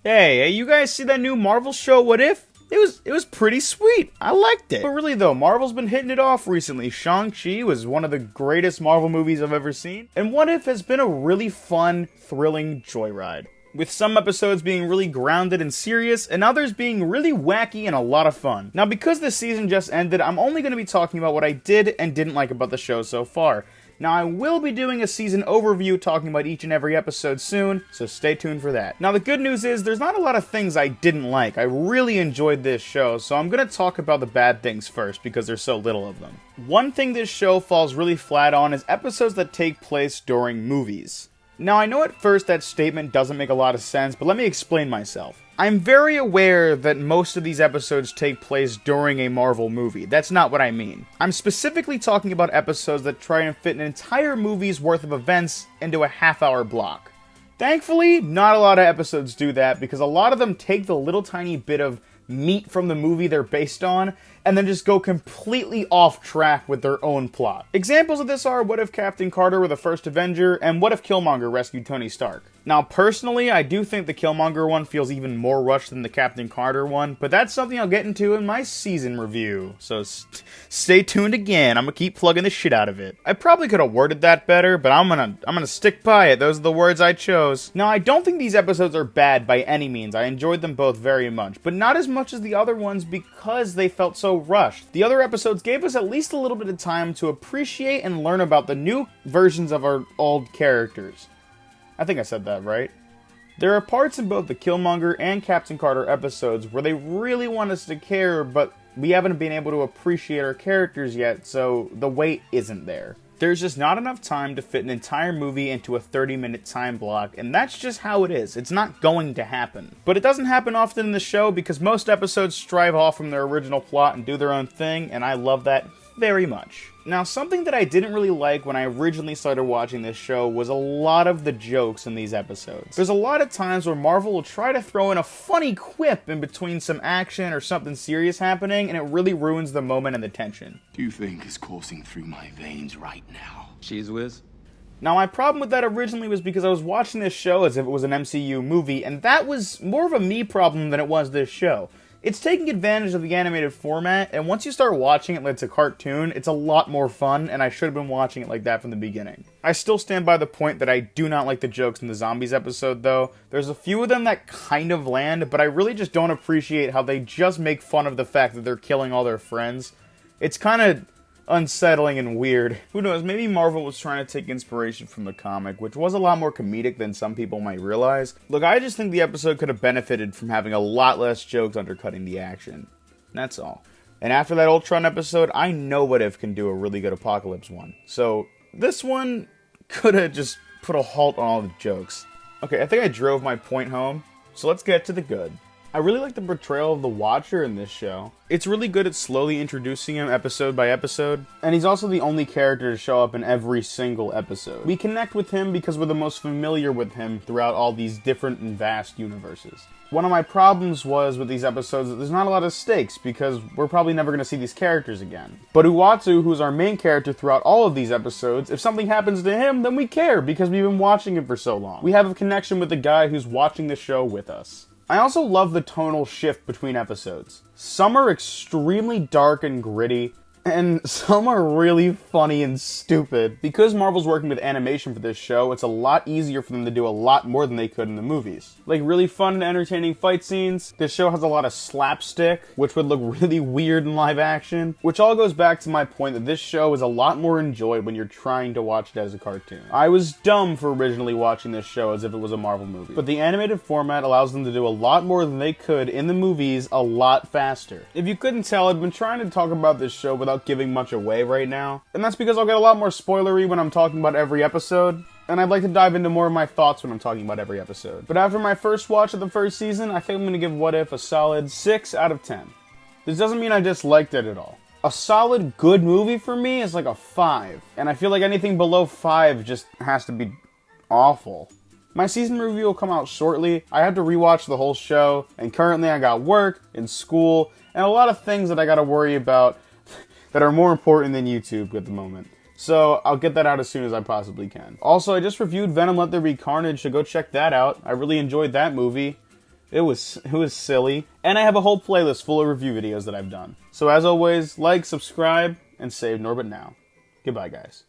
Hey, you guys see that new Marvel show, What If? It was pretty sweet. I liked it. But really though, Marvel's been hitting it off recently. Shang-Chi was one of the greatest Marvel movies I've ever seen. And What If has been a really fun, thrilling joyride, with some episodes being really grounded and serious, and others being really wacky and a lot of fun. Now, because this season just ended, I'm only going to be talking about what I did and didn't like about the show so far. Now, I will be doing a season overview talking about each and every episode soon, so stay tuned for that. Now, the good news is there's not a lot of things I didn't like. I really enjoyed this show, so I'm going to talk about the bad things first because there's so little of them. One thing this show falls really flat on is episodes that take place during movies. Now, I know at first that statement doesn't make a lot of sense, but let me explain myself. I'm very aware that most of these episodes take place during a Marvel movie. That's not what I mean. I'm specifically talking about episodes that try and fit an entire movie's worth of events into a half-hour block. Thankfully, not a lot of episodes do that, because a lot of them take the little tiny bit of meat from the movie they're based on, and then just go completely off track with their own plot. Examples of this are What If Captain Carter were the first Avenger, and What If Killmonger rescued Tony Stark. Now, personally, I do think the Killmonger one feels even more rushed than the Captain Carter one, but that's something I'll get into in my season review, so stay tuned again. I'm gonna keep plugging the shit out of it. I probably could have worded that better, but I'm gonna stick by it. Those are the words I chose. Now, I don't think these episodes are bad by any means. I enjoyed them both very much, but not as much as the other ones because they felt so rushed. The other episodes gave us at least a little bit of time to appreciate and learn about the new versions of our old characters. I think I said that right. There are parts in both the Killmonger and Captain Carter episodes where they really want us to care, but we haven't been able to appreciate our characters yet, so the weight isn't there. There's just not enough time to fit an entire movie into a 30-minute time block, and that's just how it is. It's not going to happen. But it doesn't happen often in the show because most episodes strive off from their original plot and do their own thing, and I love that very much. Now, something that I didn't really like when I originally started watching this show was a lot of the jokes in these episodes. There's a lot of times where Marvel will try to throw in a funny quip in between some action or something serious happening, and it really ruins the moment and the tension. Do you think is coursing through my veins right now? Cheese whiz? Now, my problem with that originally was because I was watching this show as if it was an MCU movie, and that was more of a me problem than it was this show. It's taking advantage of the animated format, and once you start watching it like it's a cartoon, it's a lot more fun, and I should have been watching it like that from the beginning. I still stand by the point that I do not like the jokes in the zombies episode, though. There's a few of them that kind of land, but I really just don't appreciate how they just make fun of the fact that they're killing all their friends. It's kind of unsettling and weird. Who knows, maybe Marvel was trying to take inspiration from the comic, which was a lot more comedic than some people might realize. Look, I just think the episode could have benefited from having a lot less jokes undercutting the action. That's all. And after that Ultron episode, I know What If can do a really good Apocalypse one. So this one could have just put a halt on all the jokes. Okay, I think I drove my point home, so let's get to the good. I really like the portrayal of the Watcher in this show. It's really good at slowly introducing him episode by episode, and he's also the only character to show up in every single episode. We connect with him because we're the most familiar with him throughout all these different and vast universes. One of my problems was with these episodes that there's not a lot of stakes because we're probably never going to see these characters again. But Uatu, who's our main character throughout all of these episodes, if something happens to him, then we care because we've been watching him for so long. We have a connection with the guy who's watching the show with us. I also love the tonal shift between episodes. Some are extremely dark and gritty, and some are really funny and stupid. Because Marvel's working with animation for this show, it's a lot easier for them to do a lot more than they could in the movies. Like really fun and entertaining fight scenes. This show has a lot of slapstick, which would look really weird in live action. Which all goes back to my point that this show is a lot more enjoyed when you're trying to watch it as a cartoon. I was dumb for originally watching this show as if it was a Marvel movie. But the animated format allows them to do a lot more than they could in the movies a lot faster. If you couldn't tell, I've been trying to talk about this show without giving much away right now, and that's because I'll get a lot more spoilery when I'm talking about every episode, and I'd like to dive into more of my thoughts when I'm talking about every episode. But after my first watch of the first season, I think I'm going to give What If a solid 6 out of 10. This doesn't mean I disliked it at all. A solid good movie for me is like a 5, and I feel like anything below 5 just has to be awful. My season review will come out shortly. I have to rewatch the whole show, and currently I got work and school and a lot of things that I gotta worry about that are more important than YouTube at the moment. So I'll get that out as soon as I possibly can. Also, I just reviewed Venom Let There Be Carnage, so go check that out. I really enjoyed that movie. It was silly. And I have a whole playlist full of review videos that I've done. So as always, like, subscribe, and save Norbit now. Goodbye, guys.